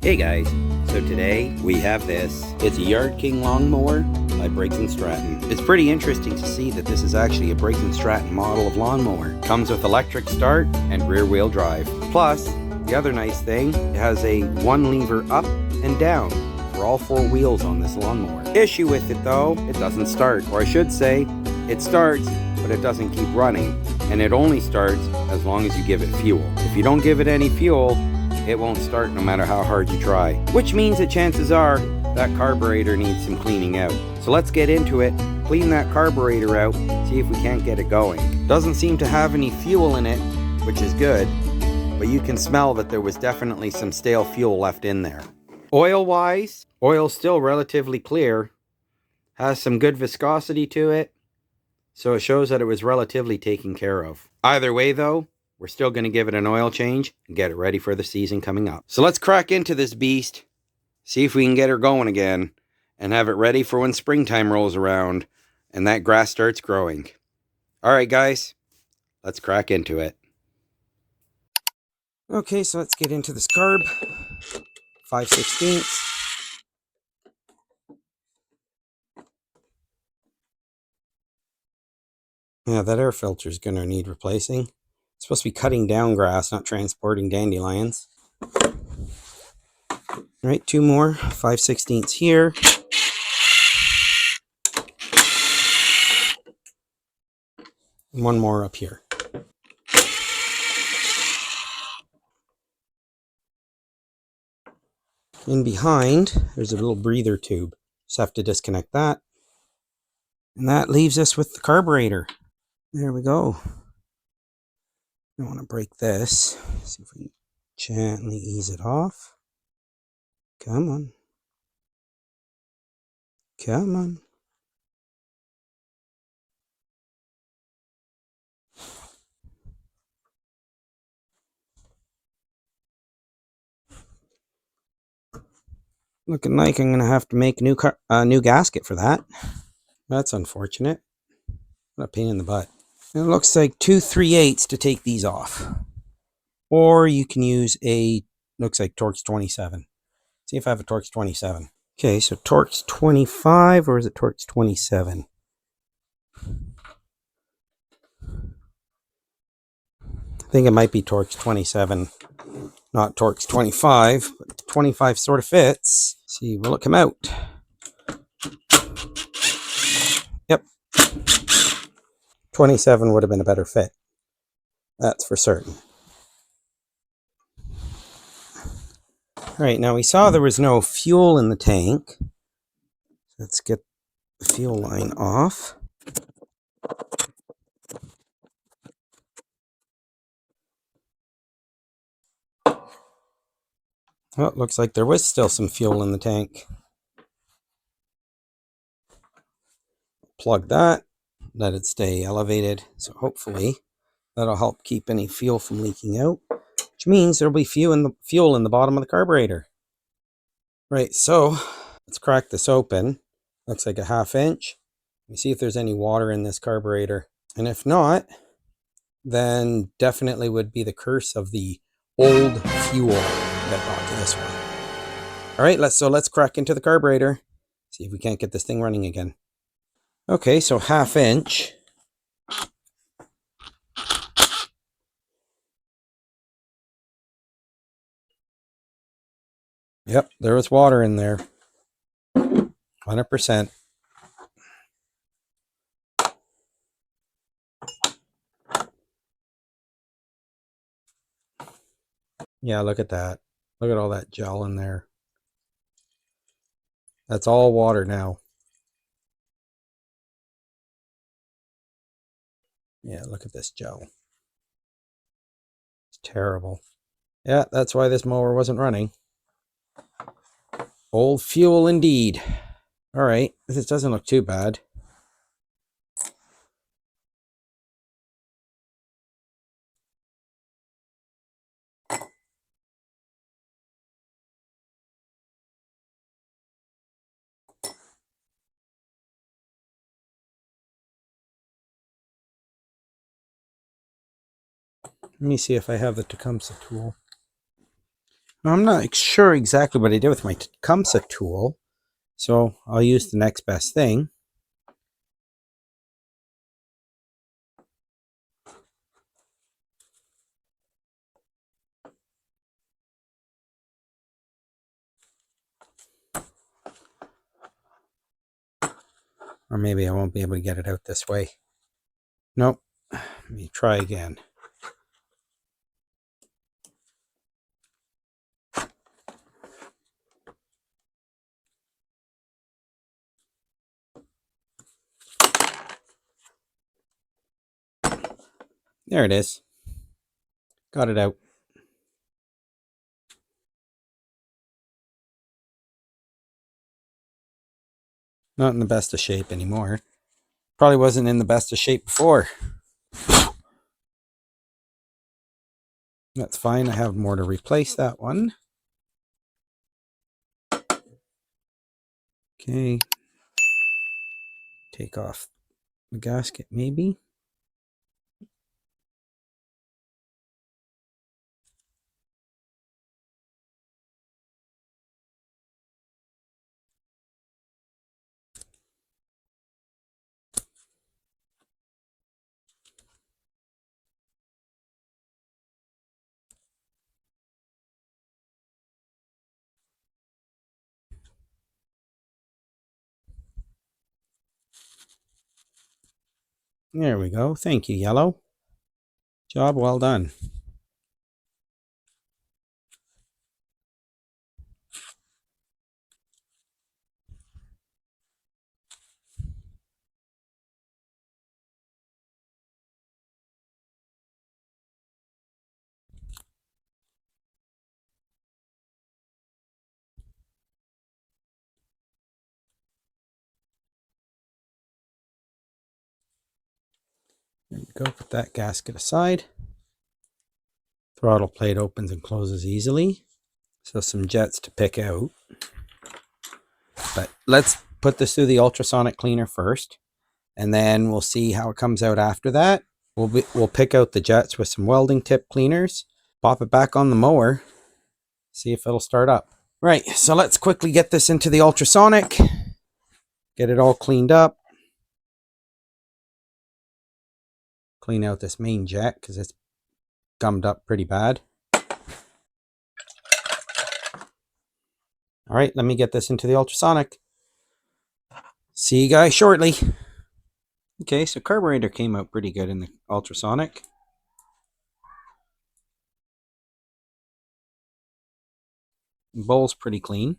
Hey guys, so today we have this. It's a Yard King lawnmower by Briggs and Stratton. It's pretty interesting to see that this is actually a Briggs and Stratton model of lawnmower. Comes with electric start and rear wheel drive. Plus, the other nice thing, it has a one lever up and down for all four wheels on this lawnmower. Issue with it though, it doesn't start. Or I should say, it starts, but it doesn't keep running. And it only starts as long as you give it fuel. If you don't give it any fuel, it won't start no matter how hard you try. Which means that chances are that carburetor needs some cleaning out. So let's get into it, clean that carburetor out, see if we can't get it going. Doesn't seem to have any fuel in it, which is good, but you can smell that there was definitely some stale fuel left in there. Oil-wise, oil's still relatively clear, has some good viscosity to it, so it shows that it was relatively taken care of. Either way though, we're still going to give it an oil change and get it ready for the season coming up. So let's crack into this beast, see if we can get her going again, and have it ready for when springtime rolls around and that grass starts growing. Alright guys, let's crack into it. Okay, so let's get into this carb. 5/16. Yeah, that air filter is going to need replacing. It's supposed to be cutting down grass, not transporting dandelions. All right, two more 5/16 here. And one more up here. In behind, there's a little breather tube. Just have to disconnect that. And that leaves us with the carburetor. There we go. I don't want to break this. See if we can gently ease it off. Come on. Come on. Looking like I'm going to have to make a new gasket for that. That's unfortunate. What a pain in the butt. It looks like 2 3/8 to take these off. Or you can use looks like Torx 27. See if I have a Torx 27. Okay, so Torx 25, or is it Torx 27? I think it might be Torx 27, not Torx 25, but 25 sort of fits. Let's see, will it come out? Yep. 27 would have been a better fit. That's for certain. All right, now we saw there was no fuel in the tank. Let's get the fuel line off. Oh, it looks like there was still some fuel in the tank. Plug that, let it stay elevated. So hopefully that'll help keep any fuel from leaking out, which means there'll be fuel in the bottom of the carburetor. Right, so let's crack this open. Looks like a 1/2 inch. Let me see if there's any water in this carburetor. And if not, then definitely would be the curse of the old fuel that got to this one. All right, let's crack into the carburetor. See if we can't get this thing running again. Okay, so 1/2 inch. Yep, there was water in there. 100%. Yeah, look at that. Look at all that gel in there. That's all water now. Yeah, look at this gel. It's terrible. Yeah, that's why this mower wasn't running. Old fuel indeed. All right, this doesn't look too bad. Let me see if I have the Tecumseh tool. I'm not sure exactly what I did with my Tecumseh tool, so I'll use the next best thing. Or maybe I won't be able to get it out this way. Nope. Let me try again. There it is. Got it out. Not in the best of shape anymore. Probably wasn't in the best of shape before. That's fine. I have more to replace that one. Okay. Take off the gasket maybe. There we go. Thank you, Yellow. Job well done. There we go. Put that gasket aside. Throttle plate opens and closes easily. So some jets to pick out. But let's put this through the ultrasonic cleaner first, and then we'll see how it comes out after that. We'll pick out the jets with some welding tip cleaners, pop it back on the mower, see if it'll start up. Right, so let's quickly get this into the ultrasonic, get it all cleaned up. Clean out this main jet because it's gummed up pretty bad. All right, let me get this into the ultrasonic. See you guys shortly. Okay, so carburetor came out pretty good in the ultrasonic. Bowl's pretty clean.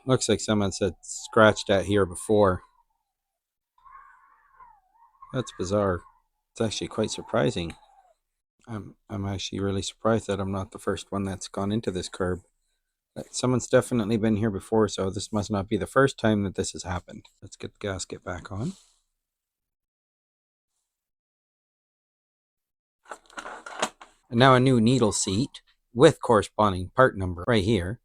Looks like someone said scratched at here before. That's bizarre. It's actually quite surprising. I'm actually really surprised that I'm not the first one that's gone into this curb. Someone's definitely been here before, so this must not be the first time that this has happened. Let's get the gasket back on. And now a new needle seat with corresponding part number right here.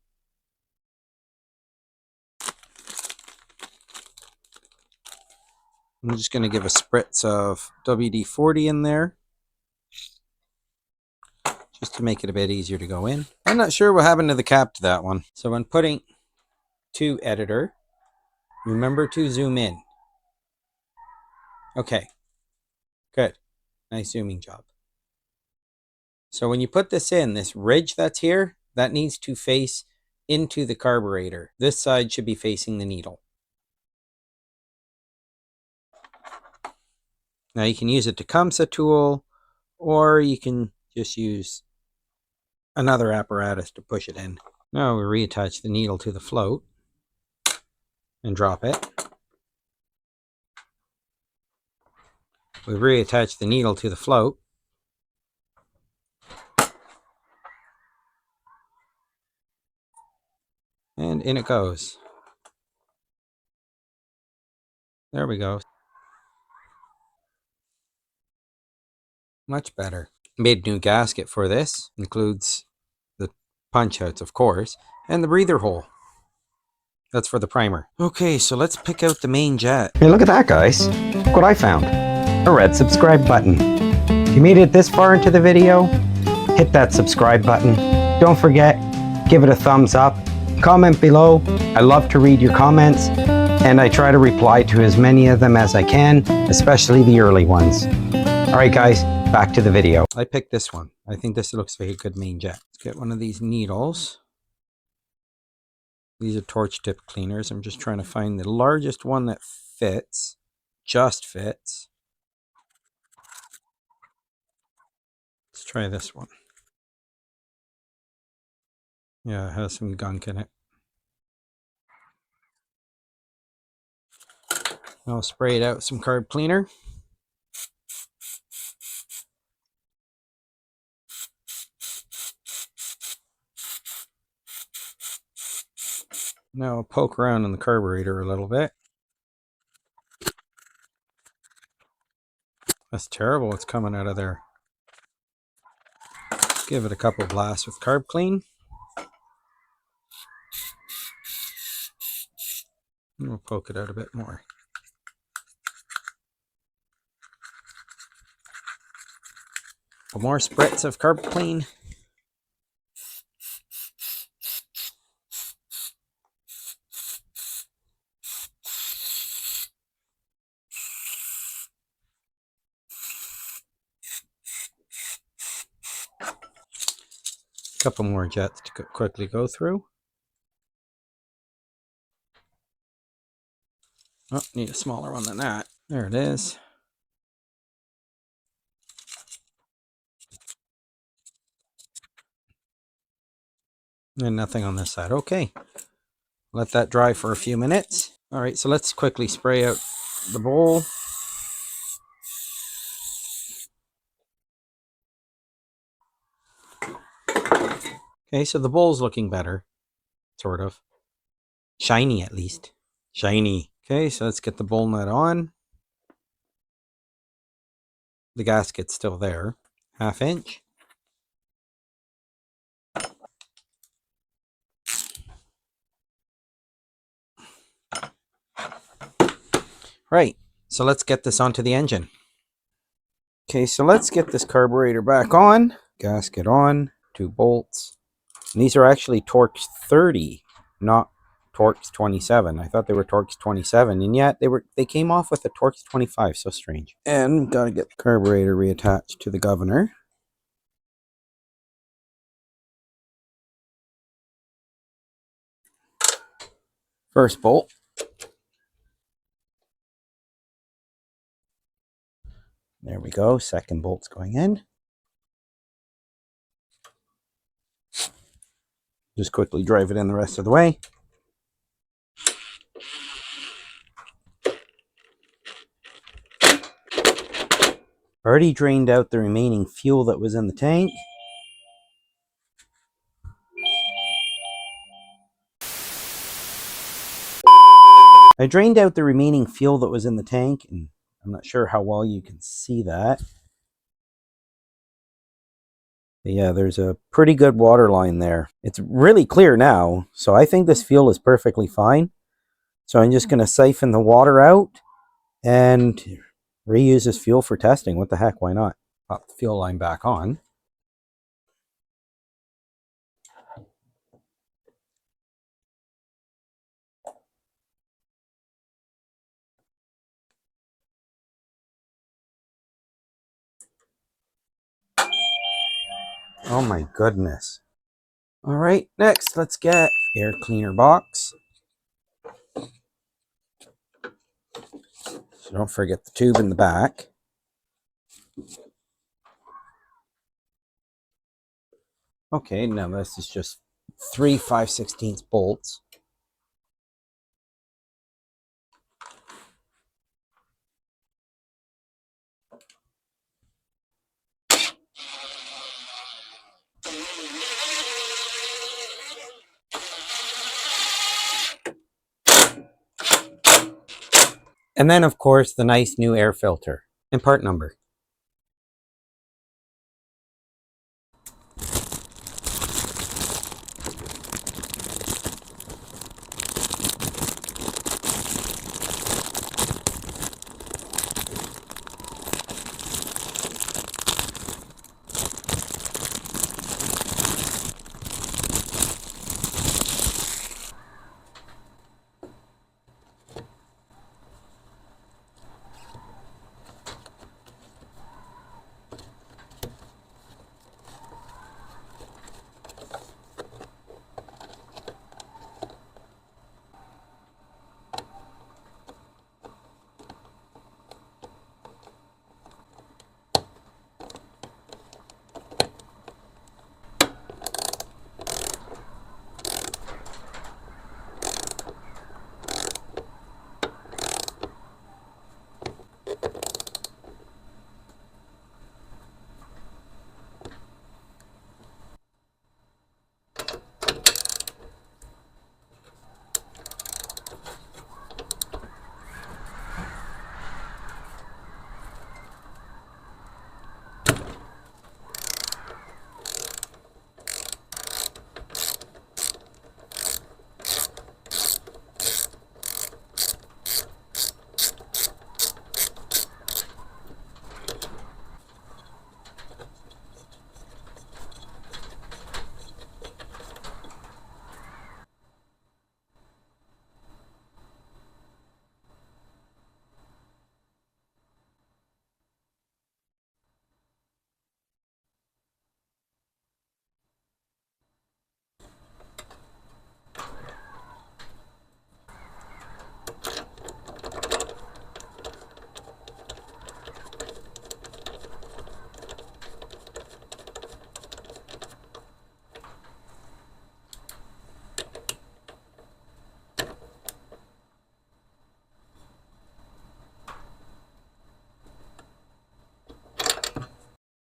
I'm just going to give a spritz of WD-40 in there, just to make it a bit easier to go in. I'm not sure what happened to the cap to that one. So when putting to editor, remember to zoom in. Okay, good. Nice zooming job. So when you put this in, this ridge that's here, that needs to face into the carburetor. This side should be facing the needle. Now you can use a Tecumseh tool, or you can just use another apparatus to push it in. Now we reattach the needle to the float and drop it. We reattach the needle to the float. And in it goes. There we go. Much better. Made a new gasket for this. Includes the punch outs, of course, and the breather hole. That's for the primer. Okay, so let's pick out the main jet. Hey, look at that, guys. Look what I found. A red subscribe button. If you made it this far into the video, hit that subscribe button. Don't forget, give it a thumbs up. Comment below. I love to read your comments, and I try to reply to as many of them as I can, especially the early ones. All right, guys, back to the video. I picked this one. I think this looks like a good main jet. Let's get one of these needles. These are torch tip cleaners. I'm just trying to find the largest one that fits, just fits. Let's try this one. Yeah, it has some gunk in it. I'll spray it out with some carb cleaner. Now I'll poke around in the carburetor a little bit. That's terrible what's coming out of there. Give it a couple blasts with carb clean. And we'll poke it out a bit more. One more spritz of carb clean. Couple more jets to quickly go through. Oh, need a smaller one than that. There it is. And nothing on this side. Okay. Let that dry for a few minutes. All right, so let's quickly spray out the bowl. Okay, so the bowl's looking better. Sort of. Shiny, at least. Shiny. Okay, so let's get the bowl nut on. The gasket's still there. 1/2 inch. Right, so let's get this onto the engine. Okay, so let's get this carburetor back on. Gasket on. 2 bolts. And these are actually Torx 30, not Torx 27. I thought they were Torx 27, and yet they came off with a Torx 25. So strange. And gotta get the carburetor reattached to the governor. First bolt. There we go. Second bolt's going in. Just quickly drive it in the rest of the way. Already drained out the remaining fuel that was in the tank. I drained out the remaining fuel that was in the tank, and I'm not sure how well you can see that. But yeah, there's a pretty good water line there. It's really clear now, so I think this fuel is perfectly fine. So I'm just going to siphon the water out and reuse this fuel for testing. What the heck, why not? Pop the fuel line back on. Oh my goodness. All right, next let's get air cleaner box. So don't forget the tube in the back. Okay, now this is just 3 5/16 bolts. And then, of course, the nice new air filter and part number.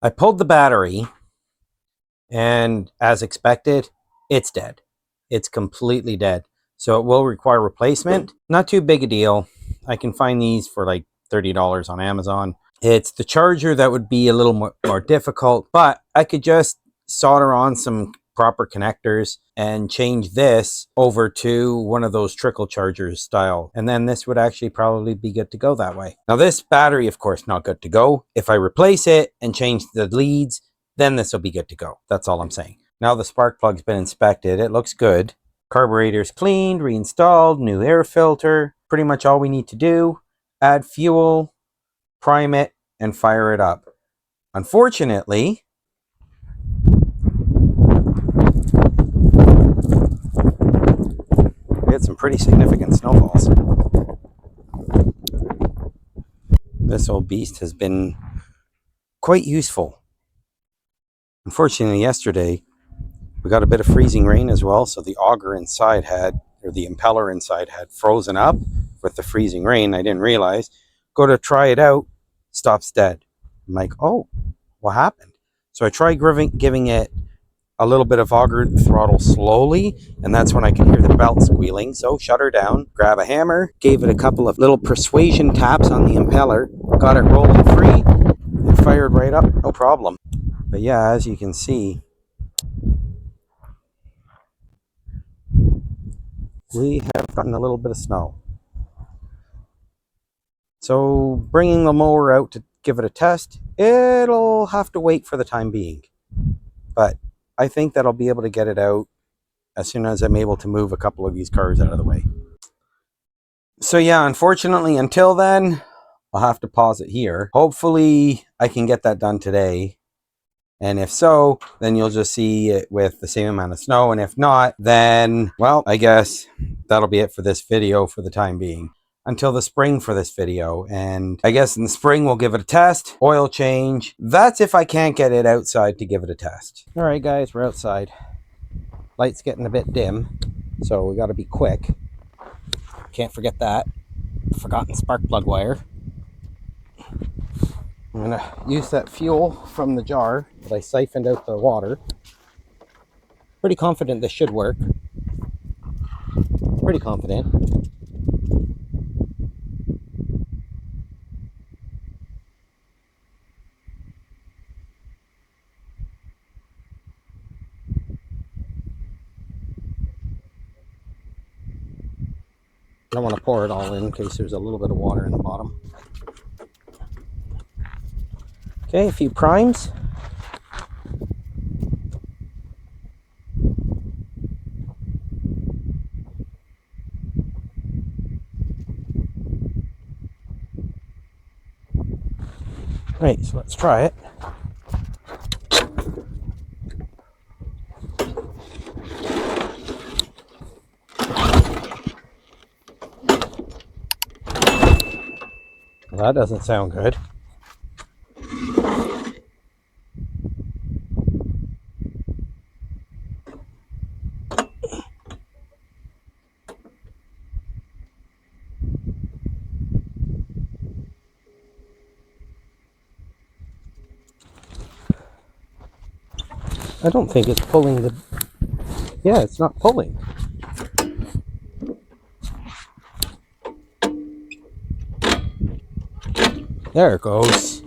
I pulled the battery, and as expected, it's dead. It's completely dead. So it will require replacement. Not too big a deal. I can find these for like $30 on Amazon. It's the charger that would be a little more difficult, but I could just solder on some proper connectors and change this over to one of those trickle chargers style. And then this would actually probably be good to go that way. Now this battery, of course, not good to go. If I replace it and change the leads, then this will be good to go. That's all I'm saying. Now the spark plug's been inspected. It looks good. Carburetor's cleaned, reinstalled, new air filter. Pretty much all we need to do. Add fuel, prime it, and fire it up. Unfortunately, we had some pretty significant snowfalls. This old beast has been quite useful. Unfortunately, yesterday we got a bit of freezing rain as well, so the auger inside or the impeller inside had frozen up with the freezing rain. I didn't realize. Go to try it out, stops dead. I'm like, oh, what happened? So I tried giving it a little bit of auger throttle slowly, and that's when I could hear the belt squealing. So shut her down, grab a hammer, gave it a couple of little persuasion taps on the impeller, got it rolling free, and fired right up, no problem. But yeah, as you can see, we have gotten a little bit of snow. So bringing the mower out to give it a test, it'll have to wait for the time being. But I think that I'll be able to get it out as soon as I'm able to move a couple of these cars out of the way. So yeah, unfortunately, until then, I'll have to pause it here. Hopefully, I can get that done today. And if so, then you'll just see it with the same amount of snow. And if not, then, well, I guess that'll be it for this video for the time being. Until the spring for this video. And I guess in the spring, we'll give it a test. Oil change. That's if I can't get it outside to give it a test. All right, guys, we're outside. Light's getting a bit dim, so we got to be quick. Can't forget that. Forgotten spark plug wire. I'm going to use that fuel from the jar that I siphoned out the water. Pretty confident this should work. Pretty confident. I don't want to pour it all in case there's a little bit of water in the bottom. Okay, a few primes. Right, so let's try it. Well, that doesn't sound good. I don't think it's pulling the... Yeah, it's not pulling. There it goes.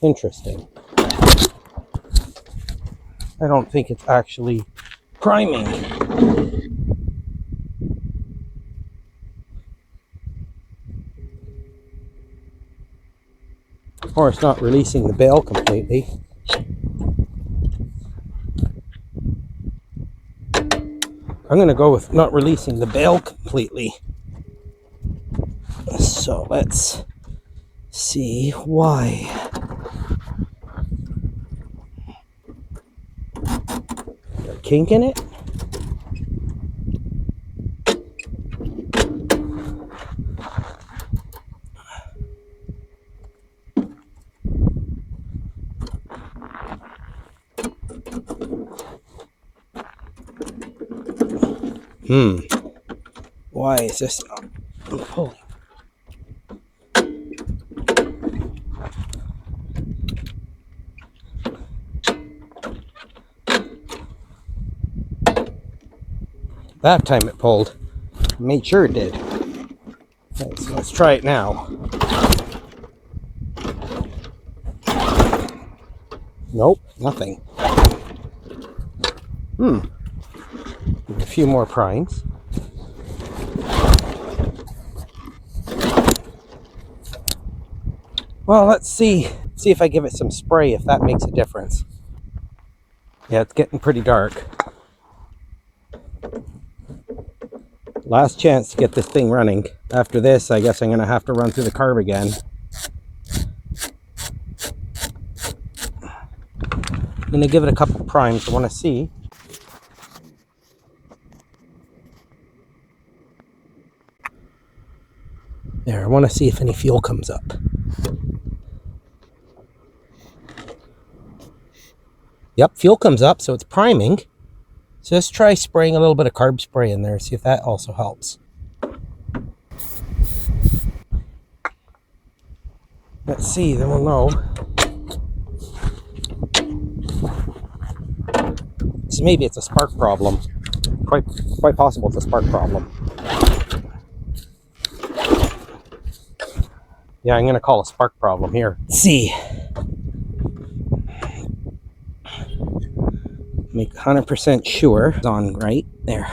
Interesting. I don't think it's actually priming. Or it's not releasing the bail completely. I'm going to go with not releasing the bail completely. So let's see why. Got a kink in it. why is this not pulling. That time it pulled. Made sure it did. Okay, so let's try it now. Nope, nothing. A few more primes. Well, let's see if I give it some spray, if that makes a difference. Yeah, it's getting pretty dark. Last chance to get this thing running. After this, I guess I'm going to have to run through the carb again. I'm going to give it a couple primes. I want to see. There, I want to see if any fuel comes up. Yep, fuel comes up, so it's priming. So let's try spraying a little bit of carb spray in there, see if that also helps. Let's see, then we'll know. So maybe it's a spark problem. Quite possible it's a spark problem. Yeah, I'm going to call a spark problem here. Let's see. Make 100% sure it's on right there.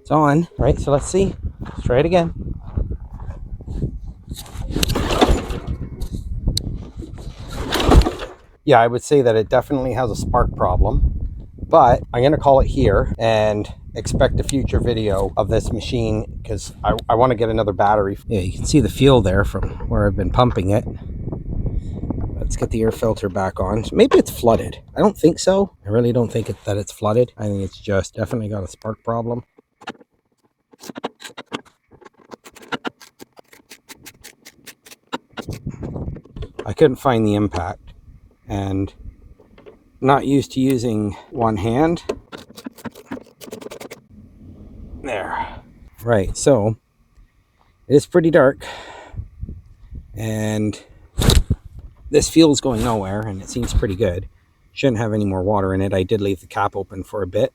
It's on. All right, so let's see. Let's try it again. Yeah, I would say that it definitely has a spark problem, but I'm going to call it here and expect a future video of this machine because I want to get another battery. Yeah, you can see the fuel there from where I've been pumping it. Let's get the air filter back on. Maybe it's flooded. I don't think so. I really don't think that it's flooded. I think it's just definitely got a spark problem. I couldn't find the impact and not used to using one hand. There. Right, so it is pretty dark and this fuel's going nowhere and it seems pretty good. Shouldn't have any more water in it. I did leave the cap open for a bit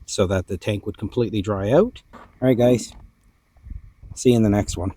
so that the tank would completely dry out. All right, guys. See you in the next one.